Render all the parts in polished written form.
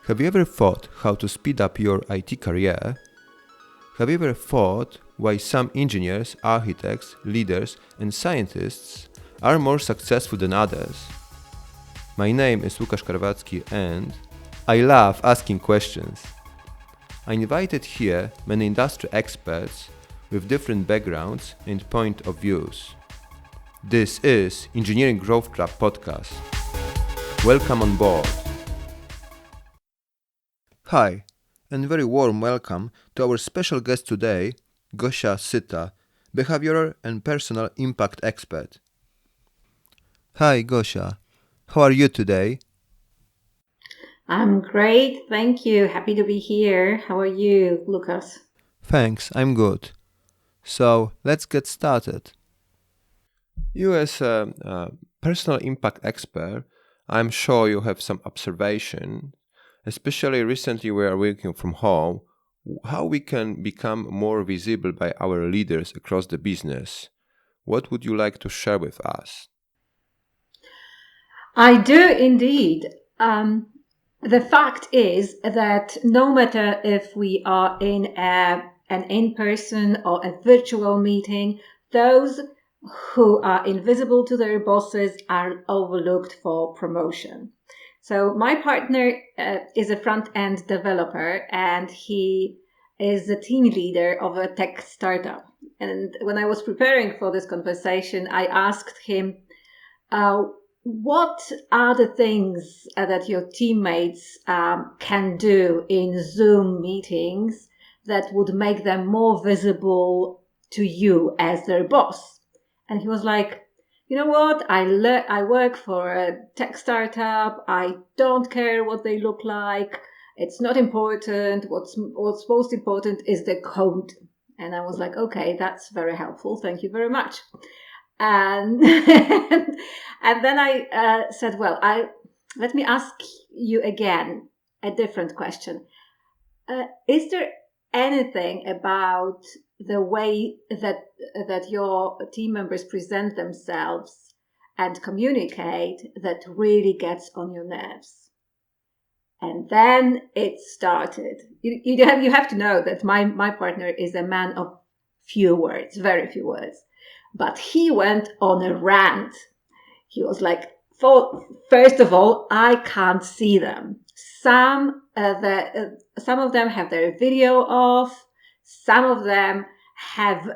Have you ever thought how to speed up your IT career? Have you ever thought why some engineers, architects, leaders, and scientists are more successful than others? My name is Łukasz Karwacki and I love asking questions. I invited here many industry experts with different backgrounds and point of views. This is Engineering Growth Club podcast. Welcome on board. Hi, and very warm welcome to our special guest today, Gosia Syta, behavioral and personal impact expert. Hi, Gosia. How are you today? I'm great, thank you. Happy to be here. How are you, Lucas? Thanks, I'm good. So, let's get started. You as a personal impact expert, I'm sure you have some observation. Especially recently we are working from home, how we can become more visible by our leaders across the business. What would you like to share with us? I do indeed. The fact is that no matter if we are in an in-person or a virtual meeting, those who are invisible to their bosses are overlooked for promotion. So my partner is a front-end developer and he is the team leader of a tech startup. And when I was preparing for this conversation, I asked him, what are the things that your teammates can do in Zoom meetings that would make them more visible to you as their boss? And he was like, you know what? I work for a tech startup. I don't care what they look like. It's not important. What's most important is the code. And I was like, okay, that's very helpful. Thank you very much. And and then I said, well, let me ask you again a different question. Is there anything about the way that your team members present themselves and communicate that really gets on your nerves? And then it started. You have to know that my partner is a man of few words, very few words. But he went on a rant. He was like, first of all, I can't see them. Some of them have their video off. Some of them have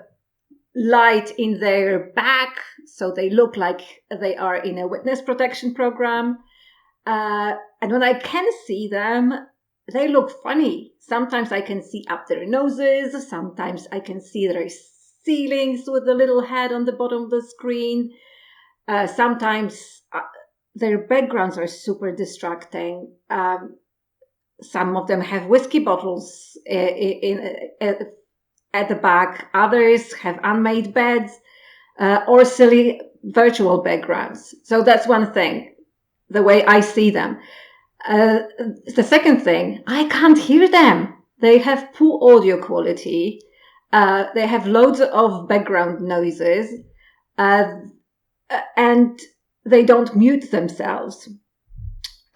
light in their back, so they look like they are in a witness protection program. And when I can see them, they look funny. Sometimes I can see up their noses. Sometimes I can see their ceilings with the little head on the bottom of the screen. Sometimes their backgrounds are super distracting. Some of them have whiskey bottles at the back. Others have unmade beds or silly virtual backgrounds. So that's one thing, the way I see them. The second thing, I can't hear them. They have poor audio quality. They have loads of background noises, and they don't mute themselves.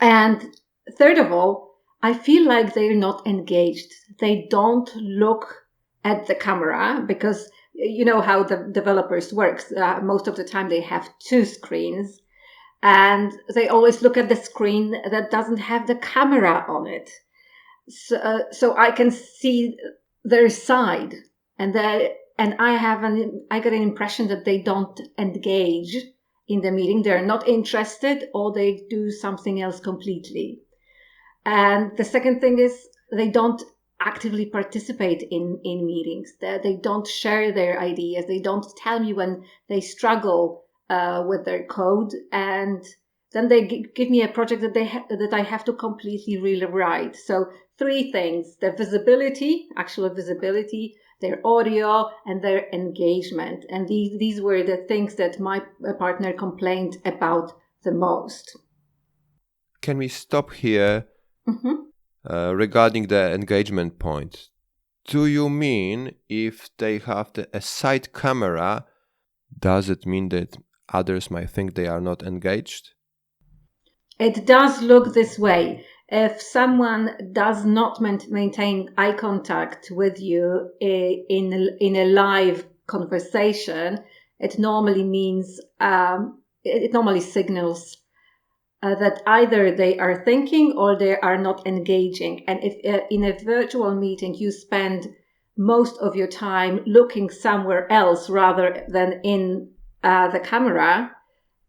And third of all, I feel like they're not engaged. They don't look at the camera because you know how the developers work. Most of the time they have two screens and they always look at the screen that doesn't have the camera on it. So I can see their side. And I get an impression that they don't engage in the meeting. They're not interested or they do something else completely. And the second thing is they don't actively participate in meetings. They don't share their ideas. They don't tell me when they struggle with their code. And then they give me a project that I have to completely rewrite. So 3 things: the visibility, actual visibility, their audio, and their engagement. And these were the things that my partner complained about the most. Can we stop here regarding the engagement point? Do you mean if they have a side camera, does it mean that others might think they are not engaged? It does look this way. If someone does not maintain eye contact with you in a live conversation, it normally means it normally signals that either they are thinking or they are not engaging. And if in a virtual meeting you spend most of your time looking somewhere else rather than in the camera,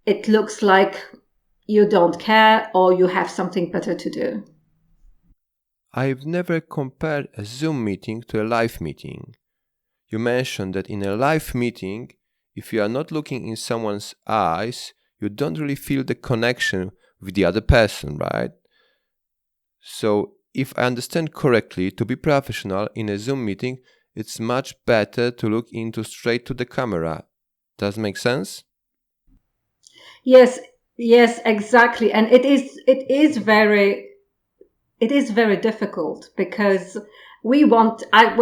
it looks like you don't care or you have something better to do. I've never compared a Zoom meeting to a live meeting. You mentioned that in a live meeting, if you are not looking in someone's eyes, you don't really feel the connection with the other person, right? So, if I understand correctly, to be professional in a Zoom meeting, it's much better to look into straight to the camera. Does it make sense? Yes, exactly. And it is very difficult because when I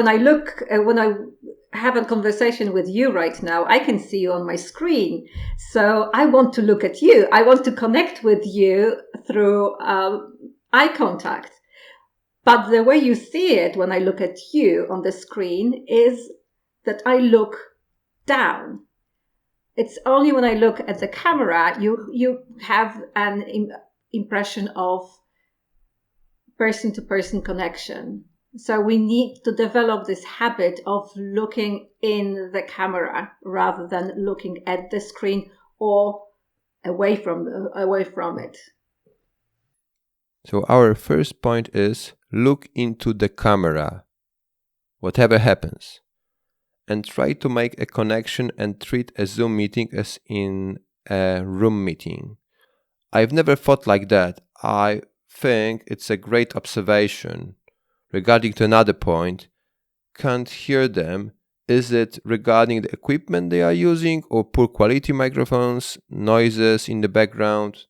have a conversation with you right now, I can see you on my screen. So I want to look at you. I want to connect with you through eye contact. But the way you see it when I look at you on the screen is that I look down. It's only when I look at the camera you have an impression of person-to-person connection. So we need to develop this habit of looking in the camera rather than looking at the screen or away from it. So, our first point is look into the camera, whatever happens, and try to make a connection and treat a Zoom meeting as in a room meeting. I've never thought like that. I think it's a great observation. Regarding to another point, can't hear them. Is it regarding the equipment they are using or poor quality microphones, noises in the background?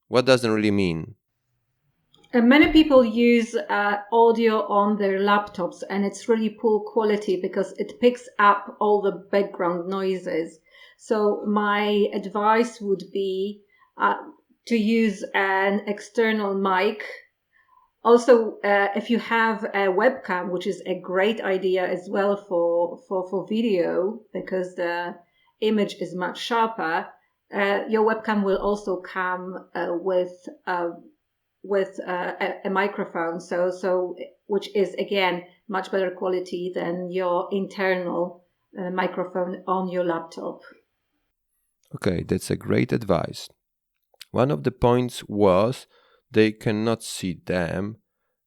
What does it really mean? Many people use audio on their laptops, and it's really poor quality because it picks up all the background noises. So my advice would be to use an external mic. Also, if you have a webcam, which is a great idea as well for video, because the image is much sharper, your webcam will also come with a microphone, so which is again much better quality than your internal microphone on your laptop. Okay, that's a great advice. One of the points was they cannot see them.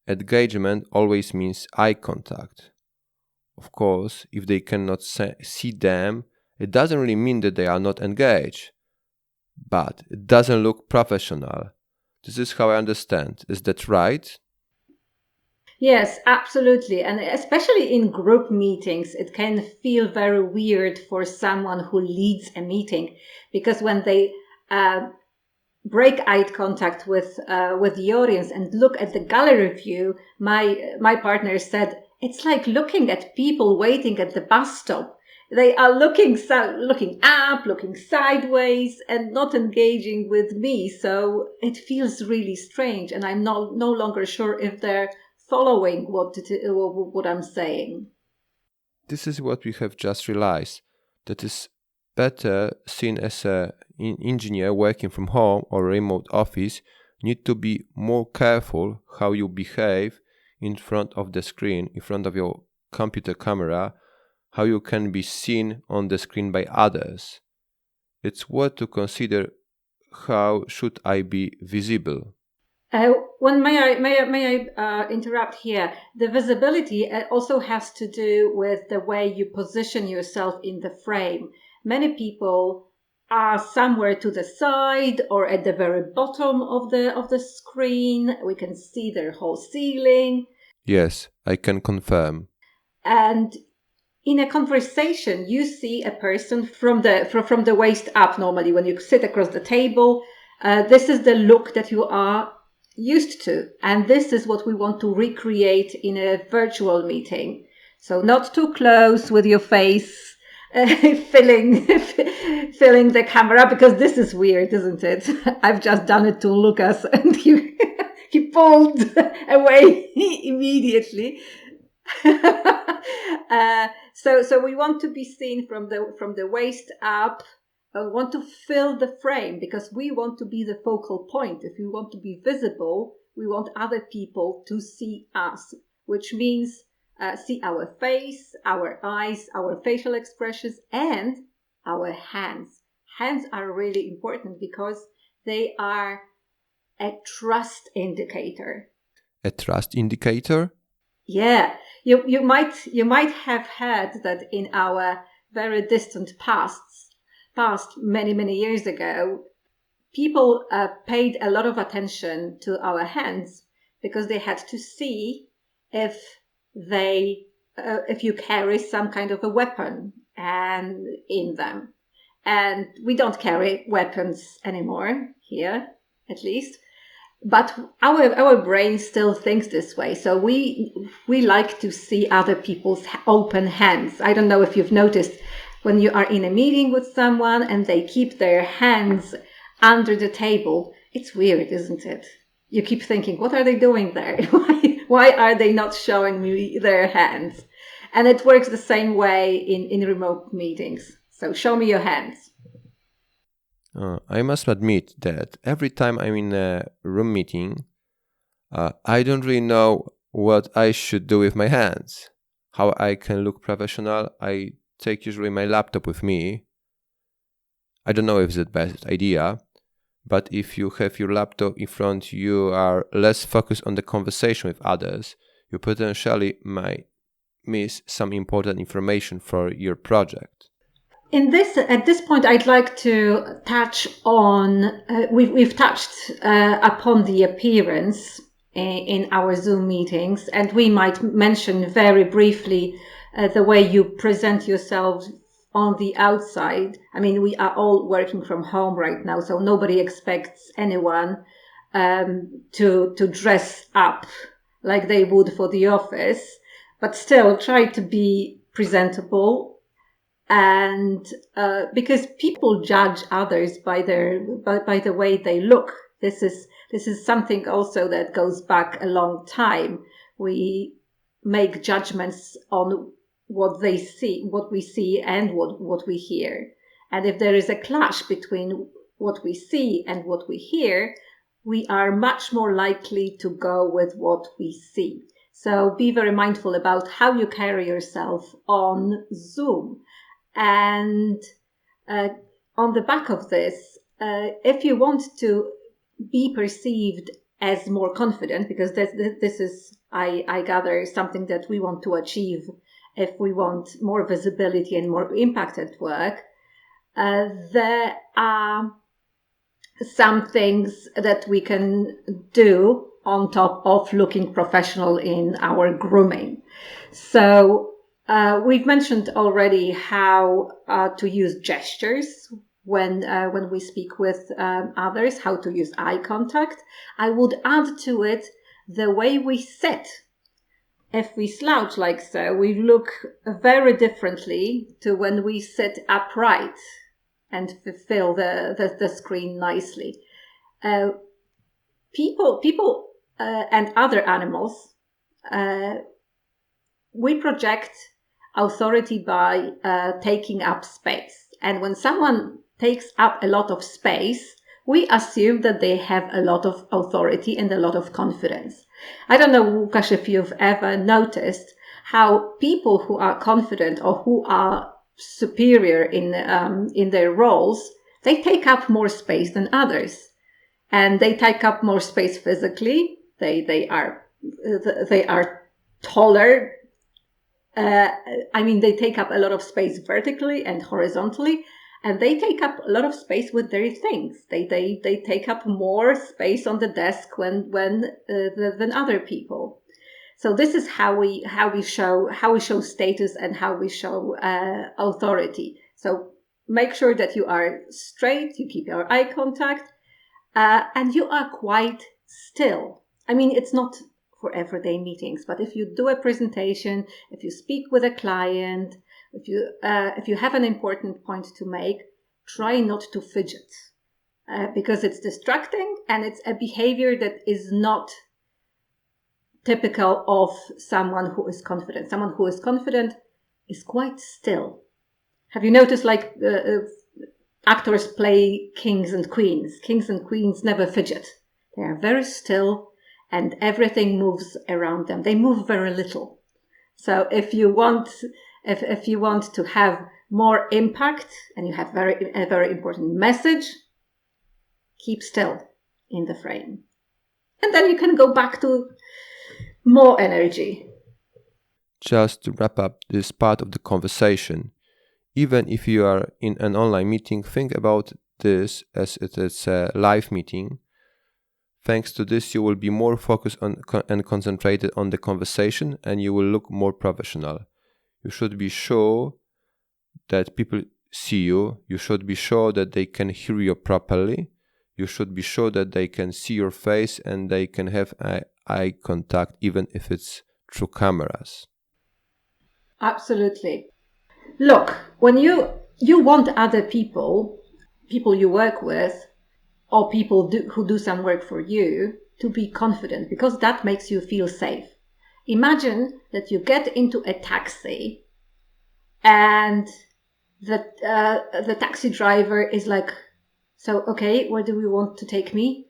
Engagement always means eye contact. Of course, if they cannot see them, it doesn't really mean that they are not engaged, but it doesn't look professional. This is how I understand. Is that right? Yes, absolutely. And especially in group meetings, it can feel very weird for someone who leads a meeting because when they break eye contact with the audience and look at the gallery view, my partner said it's like looking at people waiting at the bus stop. They are looking up, looking sideways, and not engaging with me. So it feels really strange, and I'm no longer sure if they're following what I'm saying. This is what we have just realized. That is better seen as an engineer working from home or remote office. You need to be more careful how you behave in front of the screen, in front of your computer camera, how you can be seen on the screen by others. It's worth to consider how should I be visible. When may I interrupt here? The visibility also has to do with the way you position yourself in the frame. Many people are somewhere to the side or at the very bottom of the screen. We can see their whole ceiling. Yes, I can confirm. And in a conversation, you see a person from the waist up. Normally, when you sit across the table, this is the look that you are used to, and this is what we want to recreate in a virtual meeting. So not too close with your face filling the camera, because this is weird, isn't it? I've just done it to Lucas, and he pulled away immediately. So we want to be seen from the waist up. Want to fill the frame because we want to be the focal point. If we want to be visible, we want other people to see us, which means see our face, our eyes, our facial expressions, and our hands. Hands are really important because they are a trust indicator. A trust indicator? Yeah, you might have heard that in our very distant past many years ago, people paid a lot of attention to our hands because they had to see if if you carry some kind of a weapon and in them. And we don't carry weapons anymore here, at least. But our brain still thinks this way. So we like to see other people's open hands. I don't know if you've noticed when you are in a meeting with someone and they keep their hands under the table. It's weird, isn't it? You keep thinking, what are they doing there? Why are they not showing me their hands? And it works the same way in remote meetings. So show me your hands. I must admit that every time I'm in a room meeting, I don't really know what I should do with my hands. How I can look professional. I take usually my laptop with me. I don't know if it's the best idea, but if you have your laptop in front, you are less focused on the conversation with others. You potentially might miss some important information for your project. At this point, I'd like to touch on. We've touched upon the appearance in our Zoom meetings, and we might mention very briefly the way you present yourself on the outside. I mean, we are all working from home right now, so nobody expects anyone to dress up like they would for the office, but still try to be presentable. And because people judge others by the way they look, this is something also that goes back a long time. We make judgments on what they see, what we see, and what we hear. And if there is a clash between what we see and what we hear, we are much more likely to go with what we see. So be very mindful about how you carry yourself on Zoom. And on the back of this, if you want to be perceived as more confident, because this is, I gather, something that we want to achieve if we want more visibility and more impact at work, there are some things that we can do on top of looking professional in our grooming. So we've mentioned already how to use gestures when we speak with others, how to use eye contact. I would add to it the way we sit. If we slouch like so, we look very differently to when we sit upright and fill the screen nicely. People and other animals, we project authority by taking up space. And when someone takes up a lot of space, we assume that they have a lot of authority and a lot of confidence. I don't know, Łukasz, if you've ever noticed how people who are confident or who are superior in their roles, they take up more space than others. And they take up more space physically. They are taller. They take up a lot of space vertically and horizontally, and they take up a lot of space with their things. They take up more space on the desk than other people. So this is how we show status and how we show authority. So make sure that you are straight, you keep your eye contact, and you are quite still. I mean, it's not for everyday meetings, but if you do a presentation, if you speak with a client, if you have an important point to make, try not to fidget, because it's distracting and it's a behavior that is not typical of someone who is confident. Someone who is confident is quite still. Have you noticed, like, actors play kings and queens? Kings and queens never fidget. They are very still, and everything moves around them. They move very little. So if you want to have more impact and you have a very important message, keep still in the frame. And then you can go back to more energy. Just to wrap up this part of the conversation, even if you are in an online meeting, think about this as it is a live meeting. Thanks to this, you will be more focused on and concentrated on the conversation, and you will look more professional. You should be sure that people see you. You should be sure that they can hear you properly. You should be sure that they can see your face and they can have eye contact, even if it's through cameras. Absolutely. Look, when you want other people you work with, or people who do some work for you, to be confident, because that makes you feel safe. Imagine that you get into a taxi and the taxi driver is like, so, okay, where do we want to take me?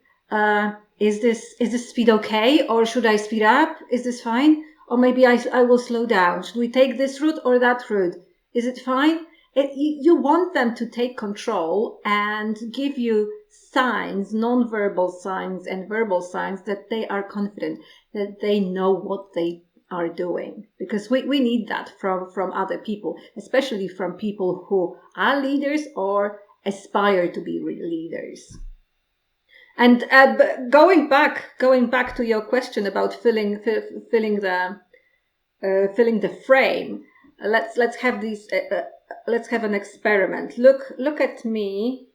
Is this speed okay? Or should I speed up? Is this fine? Or maybe I will slow down. Should we take this route or that route? Is it fine? You want them to take control and give you signs, non-verbal signs and verbal signs, that they are confident, that they know what they are doing. Because we need that from other people, especially from people who are leaders or aspire to be leaders. And going back to your question about filling the frame, let's have these. Let's have an experiment. Look at me.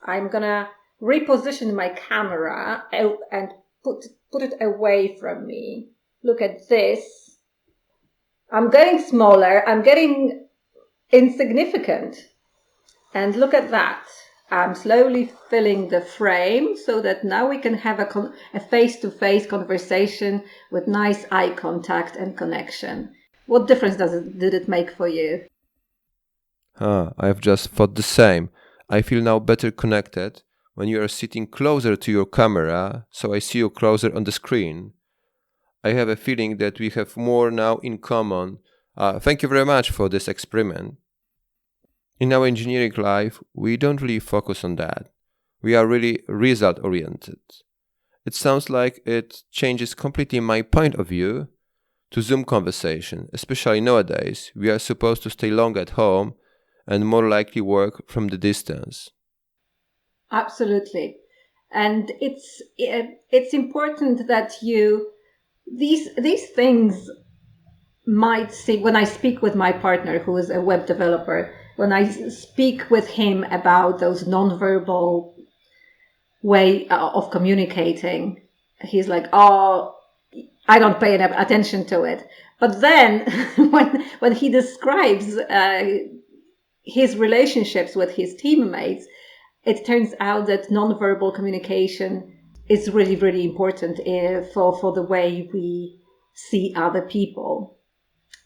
I'm gonna reposition my camera and put it away from me. Look at this. I'm getting smaller. I'm getting insignificant. And look at that. I'm slowly filling the frame so that now we can have a face-to-face conversation with nice eye contact and connection. What difference did it make for you? I've just thought the same. I feel now better connected when you are sitting closer to your camera, so I see you closer on the screen. I have a feeling that we have more now in common. Thank you very much for this experiment. In our engineering life, we don't really focus on that. We are really result-oriented. It sounds like it changes completely my point of view to Zoom conversation, especially nowadays. We are supposed to stay long at home and more likely work from the distance. Absolutely. And it's important that these things might see, when I speak with my partner who is a web developer, when I speak with him about those nonverbal way of communicating, he's like, oh, I don't pay enough attention to it. But then when he describes his relationships with his teammates, it turns out that nonverbal communication is really, really important for the way we see other people.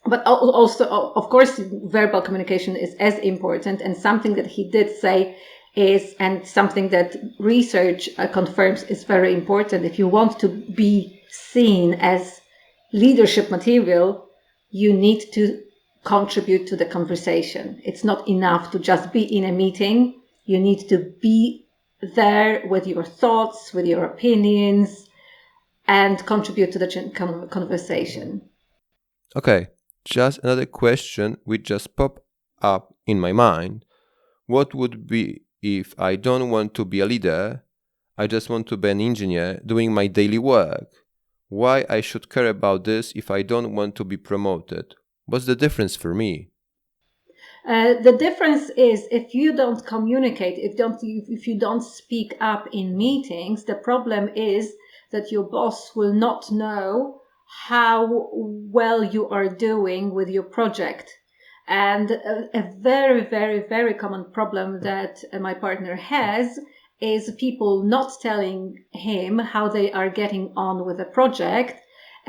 But also, of course, verbal communication is as important, and something that he did say is, and something that research confirms is very important. If you want to be seen as leadership material, you need to contribute to the conversation. It's not enough to just be in a meeting. You need to be there with your thoughts, with your opinions, and contribute to the conversation. Okay, just another question which just popped up in my mind. What would be if I don't want to be a leader? I just want to be an engineer doing my daily work. Why I should care about this if I don't want to be promoted? What's the difference for me? The difference is, if you don't communicate, if you don't speak up in meetings, the problem is that your boss will not know how well you are doing with your project. And a very, very, very common problem that my partner has is people not telling him how they are getting on with the project.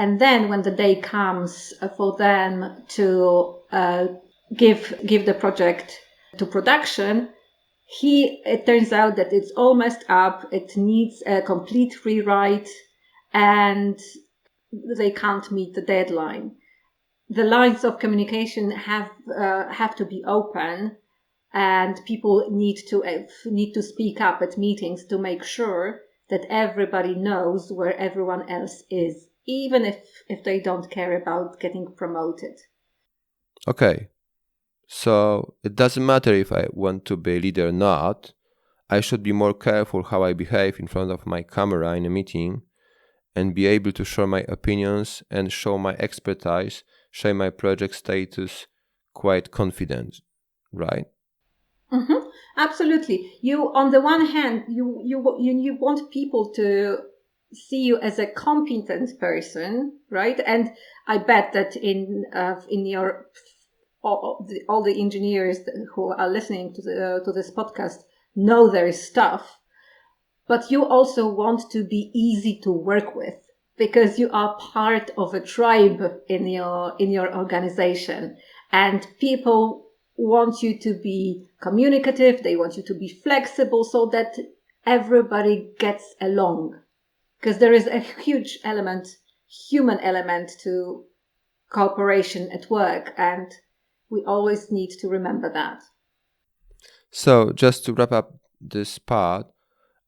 And then when the day comes for them to give the project to production, it turns out that it's all messed up. It needs a complete rewrite, and they can't meet the deadline. The lines of communication have to be open, and people need to speak up at meetings to make sure that everybody knows where everyone else is, even if they don't care about getting promoted. Okay, so it doesn't matter if I want to be a leader or not. I should be more careful how I behave in front of my camera in a meeting and be able to share my opinions and show my expertise, share my project status quite confident, right? Mm-hmm. Absolutely. You, on the one hand, you want people to see you as a competent person, right? And I bet that in your all the engineers who are listening to this podcast know their stuff, but you also want to be easy to work with because you are part of a tribe in your organization, and people want you to be communicative. They want you to be flexible so that everybody gets along, because there is a huge human element to cooperation at work, and we always need to remember that. So, just to wrap up this part,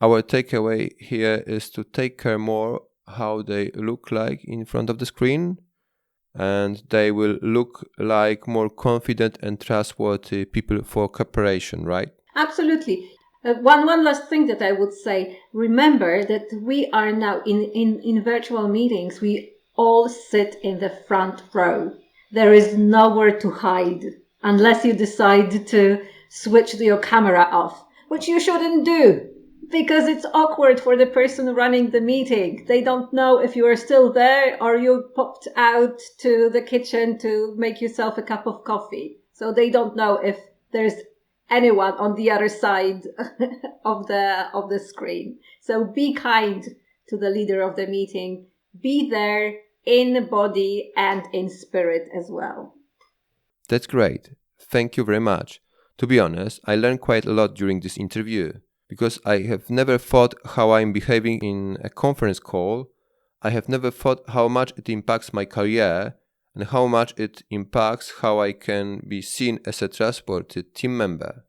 our takeaway here is to take care more how they look like in front of the screen, and they will look like more confident and trustworthy people for cooperation, right? Absolutely. One last thing that I would say, remember that we are now in virtual meetings, we all sit in the front row. There is nowhere to hide unless you decide to switch your camera off, which you shouldn't do because it's awkward for the person running the meeting. They don't know if you are still there or you popped out to the kitchen to make yourself a cup of coffee. So they don't know if there's anyone on the other side of the screen. So be kind to the leader of the meeting. Be there in body and in spirit as well. That's great. Thank you very much. To be honest, I learned quite a lot during this interview because I have never thought how I'm behaving in a conference call. I have never thought how much it impacts my career and how much it impacts how I can be seen as a trustworthy team member.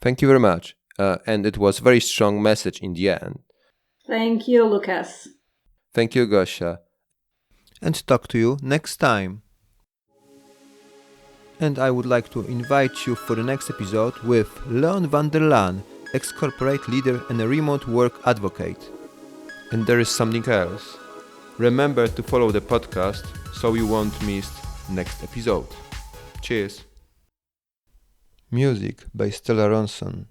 Thank you very much. And it was a very strong message in the end. Thank you, Lucas. Thank you, Gosia. And talk to you next time. And I would like to invite you for the next episode with Leon van der Laan, ex-corporate leader and a remote work advocate. And there is something else. Remember to follow the podcast so you won't miss next episode. Cheers. Music by Stella Ronson.